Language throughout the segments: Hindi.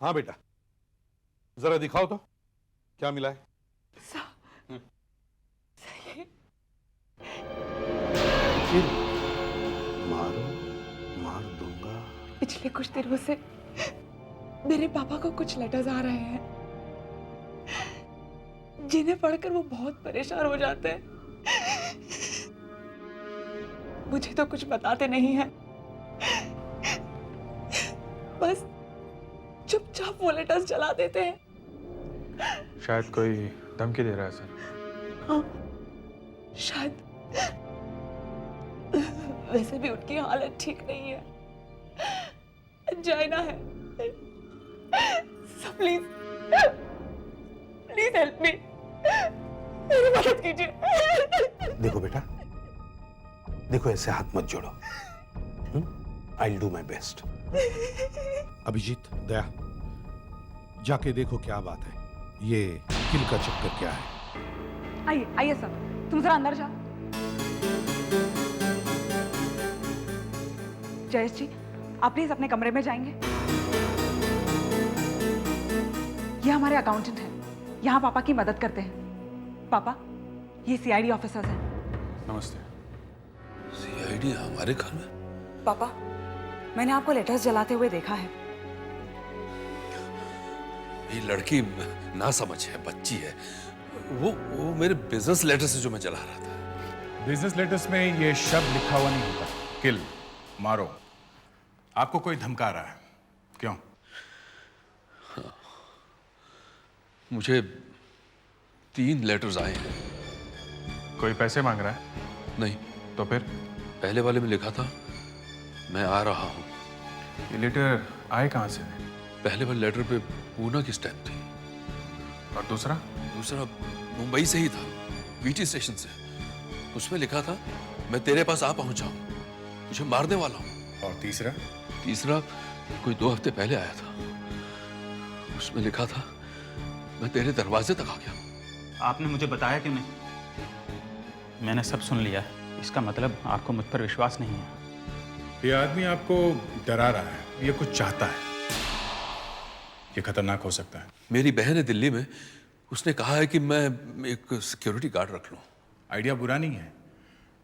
हाँ बेटा, जरा दिखाओ तो क्या मिला है। सही मारो, मार दूंगा। पिछले कुछ दिनों से मेरे पापा को कुछ लेटर्स आ रहे हैं जिन्हें पढ़कर वो बहुत परेशान हो जाते हैं। मुझे तो कुछ बताते नहीं हैं, बस चुपचाप वो लेटर्स चला देते हैं। शायद कोई धमकी दे रहा है सर। हाँ, शायद। वैसे भी उनकी हालत ठीक नहीं है, जाइना है। So please please help me, मेरी मदद कीजिए। देखो बेटा, देखो ऐसे हाथ मत जोड़ो। I will do my best. Abhijit, Daya, जाके देखो क्या बात है, ये किल का चक्कर क्या है। आइए आइए सर, तुम जरा अंदर जाओ। जयेश जी, आप प्लीज अपने कमरे में जाएंगे। ये हमारे अकाउंटेंट हैं, यहाँ पापा की मदद करते हैं। पापा, ये सीआईडी ऑफिसर्स हैं। नमस्ते। सीआईडी हमारे घर में? पापा, मैंने आपको लेटर्स जलाते हुए देखा है। ये लड़की ना समझ है, बच्ची है। वो मेरे बिजनेस लेटर से जो मैं जला रहा था। बिजनेस लेटर्स में ये शब्द लिखा हुआ नहीं होता, किल, मारो। आपको कोई धमका रहा है, क्यों? हाँ। मुझे 3 लेटर्स आए हैं। कोई पैसे मांग रहा है? नहीं। तो फिर? पहले वाले में लिखा था मैं आ रहा हूं। ये लेटर आए कहां से? पहले वाले लेटर पे पूना की स्टैम्प थी। और दूसरा? दूसरा मुंबई से ही था, वीटी स्टेशन से। उसमें लिखा था मैं तेरे पास आ पहुंचा हूं, तुझे मारने वाला हूं। और तीसरा? तीसरा कोई 2 हफ्ते पहले आया था। उसमें लिखा था मैं तेरे दरवाजे तक आ गया। आपने मुझे बताया क्यों नहीं? मैंने सब सुन लिया है। इसका मतलब आपको मुझ पर विश्वास नहीं है। ये आदमी आपको डरा रहा है, ये कुछ चाहता है। ये खतरनाक हो सकता है। मेरी बहन है दिल्ली में, उसने कहा है कि मैं एक सिक्योरिटी गार्ड रख लूं। आइडिया बुरा नहीं है,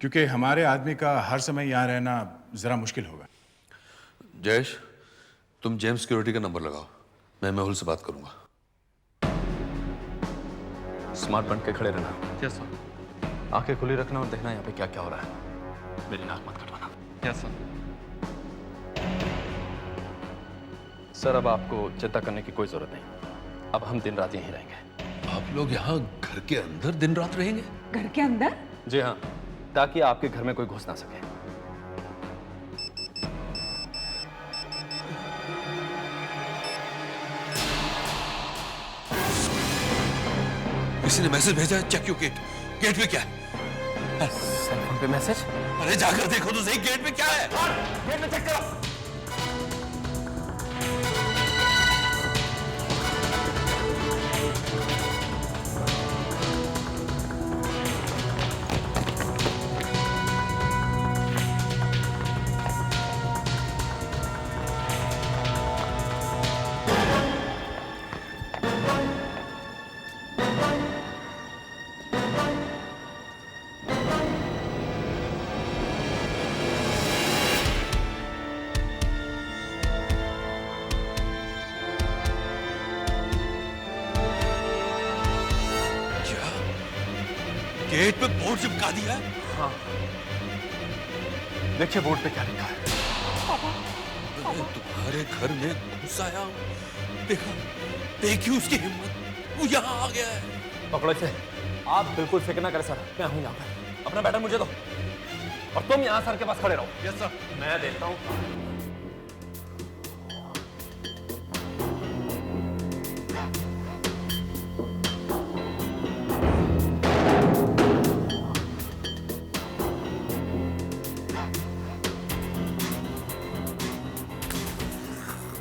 क्योंकि हमारे आदमी का हर समय यहाँ रहना जरा मुश्किल होगा। जयेश, तुम जेम्स सिक्योरिटी का नंबर लगाओ, मैं मेहुल से बात करूंगा। स्मार्ट बन के खड़े रहना। Yes sir. आंखें खुली रखना और देखना यहाँ पे क्या क्या हो रहा है। मेरी नाक मत कटवाना। Yes sir. सर, अब आपको चिंता करने की कोई जरूरत नहीं। अब हम दिन रात यहीं रहेंगे। आप लोग यहाँ घर के अंदर दिन रात रहेंगे? घर के अंदर? जी हाँ, ताकि आपके घर में कोई घुस ना सके। किसी ने मैसेज भेजा है, चेक योर गेट। गेट पे क्या है? सेल फोन पे मैसेज। अरे जाकर देखो तो सही, गेट पे क्या है? गेट में चेक करो। गेट पे बोर्ड चिपका दिया है? हाँ, देखिए बोर्ड पे क्या लिखा है। मैं तुम्हारे घर में घुस आया हूं, देखा, देखिए उसकी हिम्मत, वो यहाँ आ गया है। पकड़ो इसे। आप बिल्कुल फिक्र ना करें सर, मैं हूं यहाँ पर। अपना बैटन मुझे दो और तुम यहाँ सर के पास खड़े रहो। Yes sir. मैं देखता हूँ।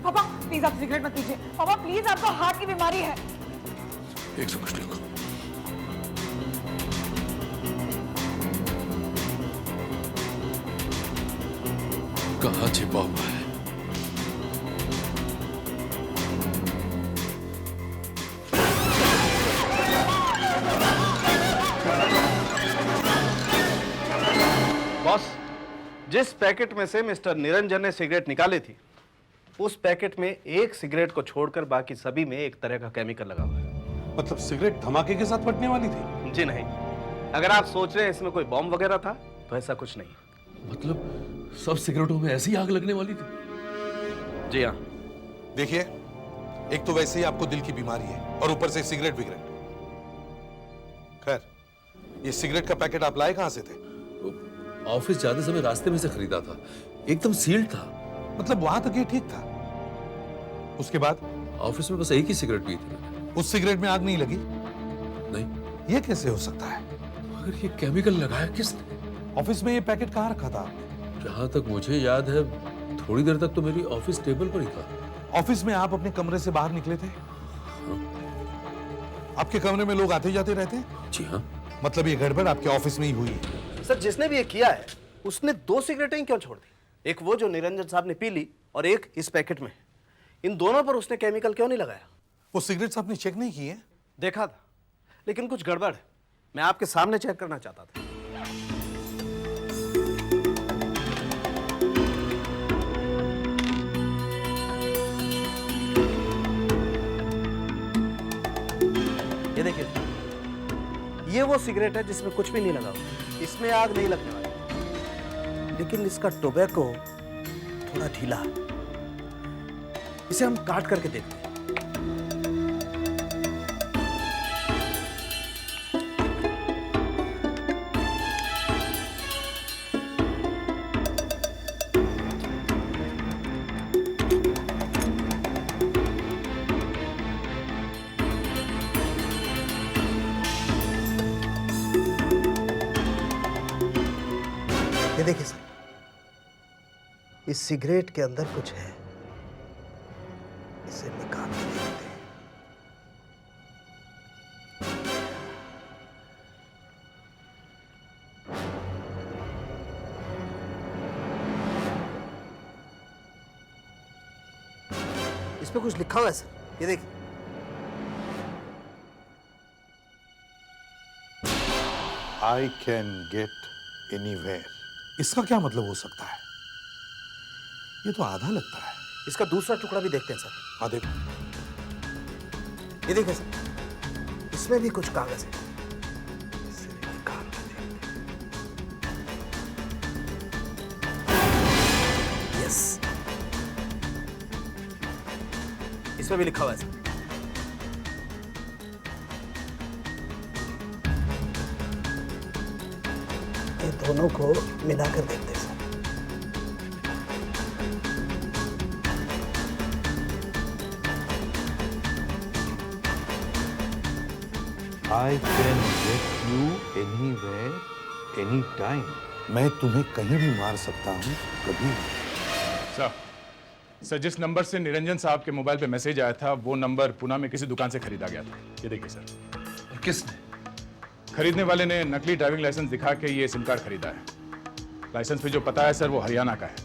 पापा प्लीज आप सिगरेट मत पीजिए। पापा प्लीज, आपको हार्ट की बीमारी है। एक सेकंड रुको। कहाँ छिपा हुआ है? जिस पैकेट में से मिस्टर निरंजन ने सिगरेट निकाली थी, उस पैकेट में एक सिगरेट को छोड़कर बाकी सभी में एक तरह का केमिकल लगा हुआ है। मतलब सिगरेट धमाके के साथ फटने वाली थी? जी नहीं। अगर आप सोच रहे हैं इसमें कोई बॉम्ब वगैरह था, तो ऐसा कुछ नहीं। मतलब सब सिगरेटों में ऐसी आग लगने वाली थी? जी हाँ। देखिए, एक तो वैसे ही आपको दिल की बीमारी है और ऊपर से सिगरेट विगरेट। खैर, ये सिगरेट का पैकेट आप लाए कहां से थे? ऑफिस जाते समय रास्ते में से खरीदा था, एकदम सील्ड था। मतलब वहां तक ये ठीक था, उसके बाद? ऑफिस में बस एक ही सिगरेट पी थी मैंने। उस सिगरेट में आग नहीं लगी? नहीं। ये कैसे हो सकता है? मगर ये केमिकल लगाया किसने? ऑफिस में ये पैकेट कहां रखा था आपने? जहां तक मुझे याद है, थोड़ी देर तक तो मेरी ऑफिस टेबल पर ही था। ऑफिस में आप अपने कमरे से बाहर निकले थे? आपके कमरे में लोग आते जाते रहते? जी हाँ। मतलब ये गड़बड़ आपके ऑफिस में ही हुई है? सर, जिसने भी ये किया है उसने 2 सिगरेटें क्यों छोड़ दी? एक वो जो निरंजन साहब ने पी ली और एक इस पैकेट में। इन दोनों पर उसने केमिकल क्यों नहीं लगाया? वो सिगरेट्स आपने चेक नहीं किए? देखा था, लेकिन कुछ गड़बड़ है। मैं आपके सामने चेक करना चाहता था। ये देखिए, ये वो सिगरेट है जिसमें कुछ भी नहीं लगा हुआ। इसमें आग नहीं लगने वाली, लेकिन इसका टोबैको थोड़ा ढीला है। इसे हम काट करके देखते हैं। ये देखिए सर, इस सिगरेट के अंदर कुछ है। इसे निकाल के देखते हैं। इस पे कुछ लिखा हुआ है सर, ये देखिए। I can get anywhere। इसका क्या मतलब हो सकता है? ये तो आधा लगता है। इसका दूसरा टुकड़ा भी देखते हैं सर। हाँ देखो। ये देखिए सर, इसमें भी कुछ कागज है। इसे निकाल के देखते हैं। यस, इसमें भी लिखा हुआ है सर। ये दोनों को मिलाकर देखते हैं sir. I can get you anywhere, anytime। मैं तुम्हें कहीं भी मार सकता हूँ, कभी भी। सर, जिस नंबर से निरंजन साहब के मोबाइल पे मैसेज आया था, वो नंबर पुणे में किसी दुकान से खरीदा गया था। ये देखिए सर। किसने? खरीदने वाले ने नकली ड्राइविंग लाइसेंस दिखा के ये सिम कार्ड खरीदा है। लाइसेंस पे जो पता है सर, वो हरियाणा का है।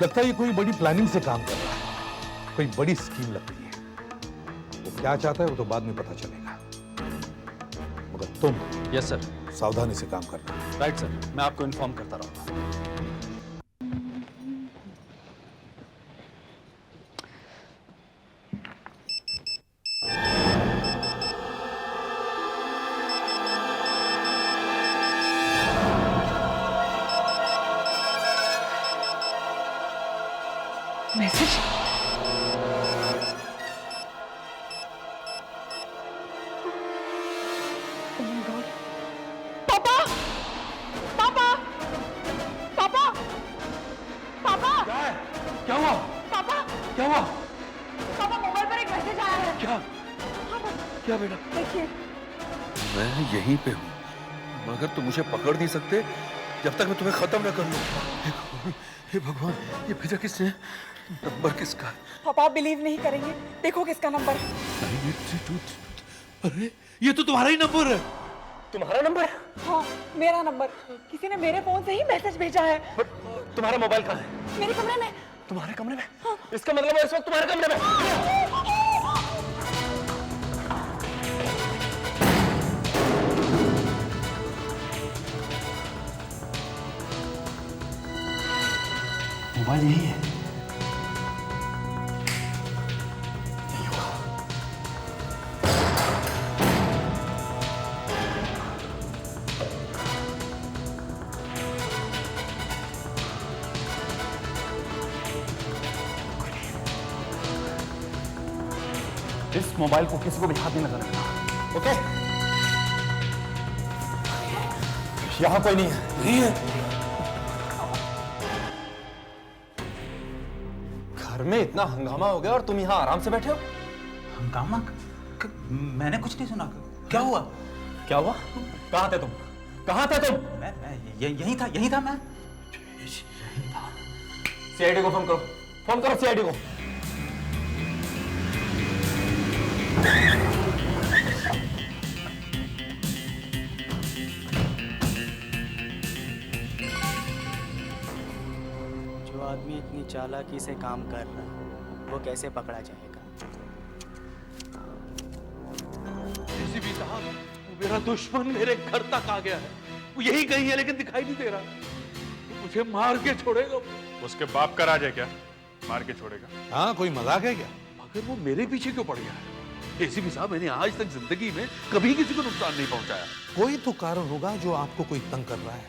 लगता है ये कोई बड़ी प्लानिंग से काम कर रहा है, कोई बड़ी स्कीम लगती है। वो क्या चाहता है वो तो बाद में पता चलेगा, मगर तुम यस सर। सावधानी से काम करना। राइट सर, मैं आपको इन्फॉर्म करता रहूंगा। मैसेज? Oh my God! पापा! पापा! पापा! पापा! क्या हुआ? पापा! क्या हुआ? पापा, मोबाइल पर एक मैसेज आया है। क्या? क्या बेटा? देखिए। मैं यहीं पे हूँ, मगर तुम मुझे पकड़ नहीं सकते जब तक मैं तुम्हें खत्म न कर लूं। हे भगवान, ये भेजा किसने? नंबर किसका? पापा, आप बिलीव नहीं करेंगे, देखो किसका नंबर है। 9832। अरे ये तो तुम्हारा ही नंबर है। तुम्हारा नंबर? हाँ, मेरा नंबर। किसी ने मेरे फोन से ही मैसेज भेजा है। तुम्हारा मोबाइल कहाँ है? मेरे कमरे में। तुम्हारे कमरे में? हाँ। इसका मतलब है इस वक्त तुम्हारे कमरे में। मोबाइल यही है। इस मोबाइल को किसी को भी हाथ नहीं लगाना, ओके? यहां कोई नहीं है। नहीं है। घर में इतना हंगामा हो गया और तुम यहां आराम से बैठे हो? हंगामा? मैंने कुछ नहीं सुना। क्या हुआ? क्या हुआ? कहां थे तुम? कहां थे तुम? मैं यहीं था मैं। सीआईडी को फोन करो, फोन करो सीआईडी को। जो आदमी इतनी चालाकी से काम कर रहा है वो कैसे पकड़ा जाएगा? एसीपी साहब, वो मेरा दुश्मन मेरे घर तक आ गया है। वो यही कहीं है लेकिन दिखाई नहीं दे रहा। वो मुझे मार के छोड़ेगा। उसके बाप का राज है क्या, मार के छोड़ेगा? हाँ, कोई मजाक है क्या? मगर वो मेरे पीछे क्यों पड़ गया है? एसीपी साहब, मैंने आज तक जिंदगी में कभी किसी को नुकसान नहीं पहुंचाया। कोई तो कारण होगा जो आपको कोई तंग कर रहा है।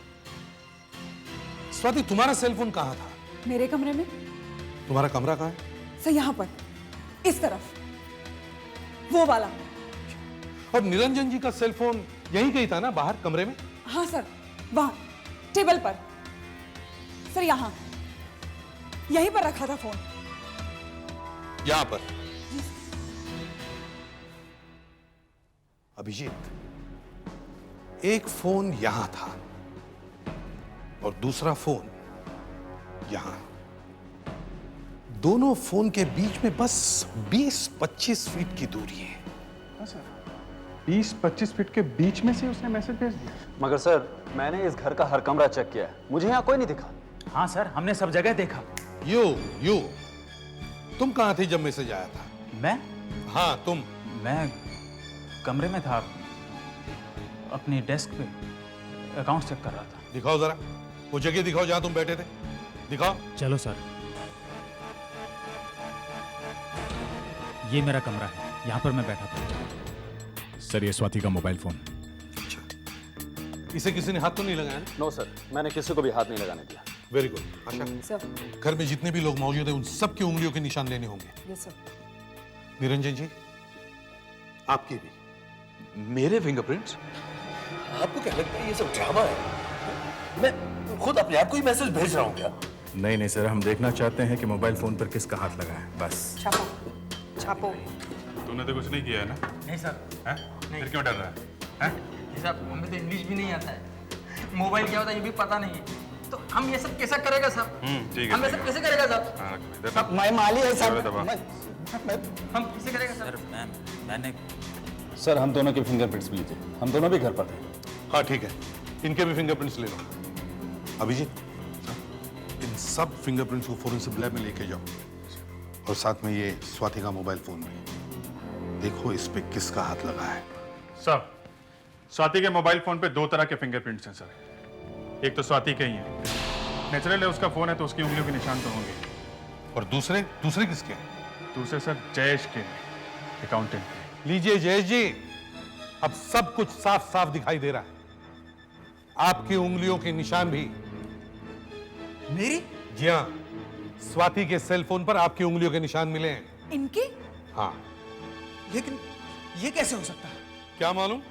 स्वाति, तुम्हारा सेलफोन कहाँ था? मेरे कमरे में। तुम्हारा कमरा कहाँ है? सर यहाँ पर, इस तरफ, वो वाला। और निरंजन जी का सेलफोन यहीं कहीं था ना, बाहर कमरे में? हाँ सर, वहां टेबल पर। सर यहाँ, यहीं पर रखा था फोन। यहां पर। अभिजीत, एक फोन यहां था और दूसरा फोन यहां। दोनों फोन के बीच में बस 20-25 फीट की दूरी है। हाँ सर, 20-25 फीट के बीच में से उसने मैसेज भेज दिया। मगर सर, मैंने इस घर का हर कमरा चेक किया है, मुझे यहाँ कोई नहीं दिखा। हाँ सर, हमने सब जगह देखा। यू तुम कहां थे जब मैसेज आया था? मैं हाँ, तुम। मैं कमरे में था, अपनी डेस्क पे अकाउंट चेक कर रहा था। दिखाओ जरा, वो जगह दिखाओ जहां तुम बैठे थे। दिखाओ। चलो सर, ये मेरा कमरा है, यहाँ पर मैं बैठा था। सर, ये स्वाति का मोबाइल फोन। इसे किसी ने हाथ तो नहीं लगाया ना? नो सर, मैंने किसी को भी हाथ नहीं लगाने दिया। Very good. अच्छा, घर में जितने भी लोग मौजूद हैं उन सब की उंगलियों के निशान लेने होंगे। Yes sir. निरंजन जी, आपके भी। मेरे फिंगरप्रिंट्स? आपको क्या लगता है ये सब ड्रामा है? मैं खुद अपने आप को ही मैसेज भेज रहा हूँ क्या? नहीं सर, हम देखना चाहते हैं कि मोबाइल फोन पर किसका हाथ लगा है, बस। छापो, छापो। तूने तो कुछ नहीं किया है ना? नहीं सर। हैं? फिर क्यों डर रहा है? हैं? साहब, हमें तो इंग्लिश भी नहीं आता है, मोबाइल क्या होता है ये भी पता नहीं है, तो हम ये सब कैसे करेगा साहब? ठीक है। हम ये सब कैसे करेगा साहब? हाँ, मैं माली है साहब, दबा। हम कैसे करेगा सर, साहब? मैंने सर, हम दोनों के फिंगरप्रिंट्स भी लीजिए, हम दोनों भी घर पर थे। हाँ ठीक है, इनके भी फिंगरप्रिंट्स ले लो। अभिजीत, इन सब फिंगरप्रिंट्स को फोरेंसिक लैब में लेके जाओ और साथ में ये स्वाति का मोबाइल फोन भी। देखो इस पे किसका हाथ लगा है। सर, स्वाति के मोबाइल फोन पे 2 तरह के फिंगरप्रिंट्स हैं सर। एक तो स्वाति के ही है, नेचुरल है, उसका फोन है तो उसकी उंगलियों के निशान तो होंगे। और दूसरे किसके हैं? दूसरे सर जयेश के, अकाउंटेंट के। लीजिए जयेश जी, अब सब कुछ साफ साफ दिखाई दे रहा है। आपकी उंगलियों के निशान भी। मेरी? जी हाँ, स्वाति के सेल फोन पर आपकी उंगलियों के निशान मिले हैं। इनके? हाँ। लेकिन ये कैसे हो सकता है? क्या मालूम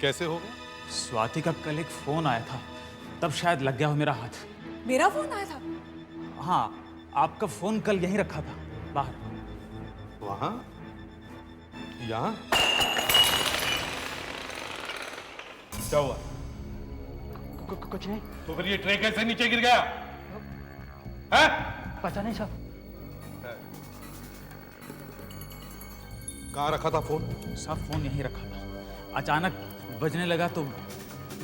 कैसे होगा? स्वाति का कल एक फोन आया था, तब शायद लग गया हो मेरा हाथ। मेरा फोन आया था? हाँ, आपका फोन कल यहीं रखा था बाहर। वहां? यहां? क्या हुआ? कुछ नहीं। तो फिर ये ट्रे कैसे नीचे गिर गया? है? पता नहीं साहब। कहाँ रखा था फोन? सब फोन यहीं रखा था, अचानक बजने लगा तो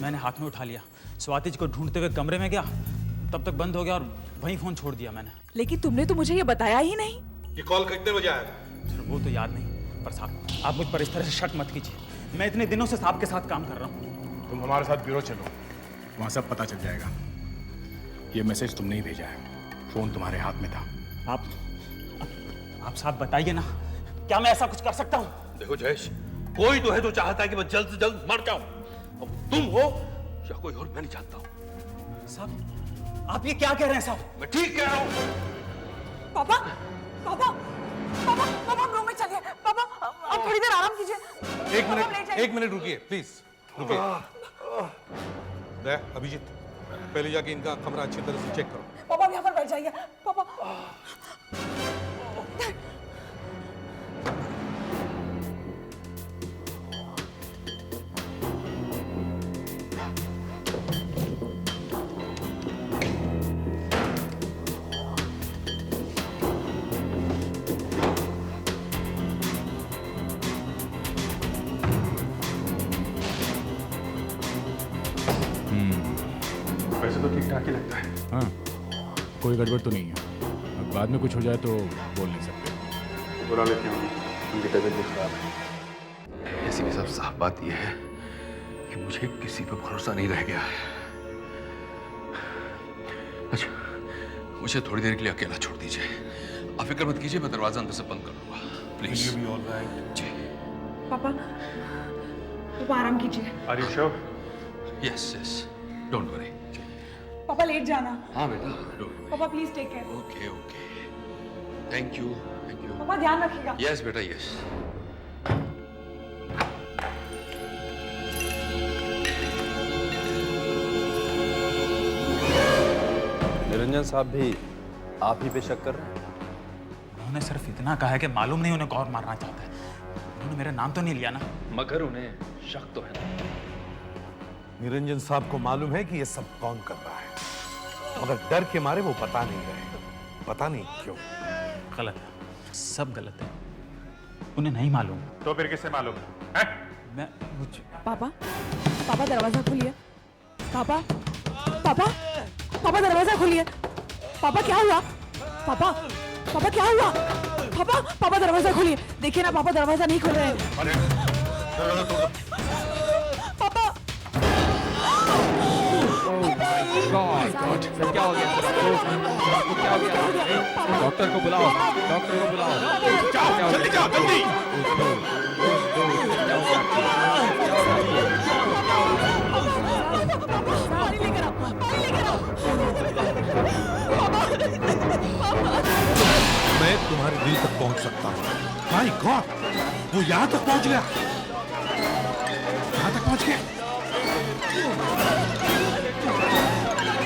मैंने हाथ में उठा लिया। स्वाति जी को ढूंढते हुए कमरे में गया, तब तक बंद हो गया और वहीं फोन छोड़ दिया मैंने। लेकिन तुमने तो मुझे ये बताया ही नहीं। ये कॉल कितने बजे आया था? सर, वो तो याद नहीं, पर साहब आप मुझ पर इस तरह से शक मत कीजिए। मैं इतने दिनों से साहब के साथ काम कर रहा हूँ। तुम हमारे साथ ब्यूरो चलो, वहां सब पता चल जाएगा। ये मैसेज तुमने ही भेजा है। फोन तुम्हारे हाथ में था। आप साहब बताइए ना, क्या मैं ऐसा कुछ कर सकता हूँ? देखो जयेश, कोई तो है जो चाहता है कि मैं जल्द से जल्द मर जाऊं। अब तुम हो या कोई और, मैं नहीं जानता हूं। साहब, आप ये क्या कह रहे हैं साहब? मैं ठीक कह रहा हूं। पापा पापा पापा पापा रूम में चलिए। पापा आप थोड़ी देर आराम कीजिए। एक मिनट रुकिए प्लीज, रुकिए। दया, अभिजीत, पहले जाके इनका कमरा अच्छी तरह से चेक करो। पापा यहाँ पर बैठ जाइए। पापा वैसे तो ठीक ठाक ही लगता है। हाँ, कोई गड़बड़ तो नहीं है। अब बाद में कुछ हो जाए तो बोल नहीं सकते। बुला लेते हैं, उनकी तबीयत भी खराब है। ऐसी भी सब साफ बात यह है कि मुझे किसी पे भरोसा नहीं रह गया है। अच्छा, मुझे थोड़ी देर के लिए अकेला छोड़ दीजिए। आप फिक्र मत कीजिए, मैं दरवाजा अंदर से बंद कर लूंगा, प्लीज। जी। पापा पापा आराम कीजिए। Are you sure? Yes yes, don't worry. पापा लेट जाना। हाँ बेटा, डोंट पापा please take care. Worry. Okay okay, thank you thank you. पापा ध्यान रखिएगा। यस बेटा यस। निरंजन साहब भी आप ही पे शक कर रहे हैं? उन्होंने सिर्फ इतना कहा है कि मालूम नहीं उन्हें कौन मारना चाहता है। उन्होंने मेरा नाम तो नहीं लिया ना। मगर उन्हें शक तो है ना। निरंजन साहब को मालूम है कि ये सब कौन कर रहा है, मगर डर के मारे वो बता नहीं रहे। पता नहीं क्यों। गलत है, सब गलत है। उन्हें नहीं मालूम। तो फिर किससे मालूम है? मैं मुझे पापा पापा दरवाजा खोलिए। पापा पापा पापा दरवाजा खोलिए। पापा क्या हुआ? पापा पापा क्या हुआ? पापा पापा दरवाजा खोलिए। देखिए ना पापा दरवाजा नहीं खोल रहे हैं। पापा सर क्या हो गया? आपको क्या हो गया? डॉक्टर को बुलाओ, डॉक्टर को बुलाओ। जाओ जल्दी, जाओ जल्दी। पानी लेकर आओ, पानी लेकर आओ। मैं तुम्हारे दिल तक पहुंच सकता हूँ। माय गॉड, वो यहाँ तक पहुंच गया। यहाँ तक पहुंच गया।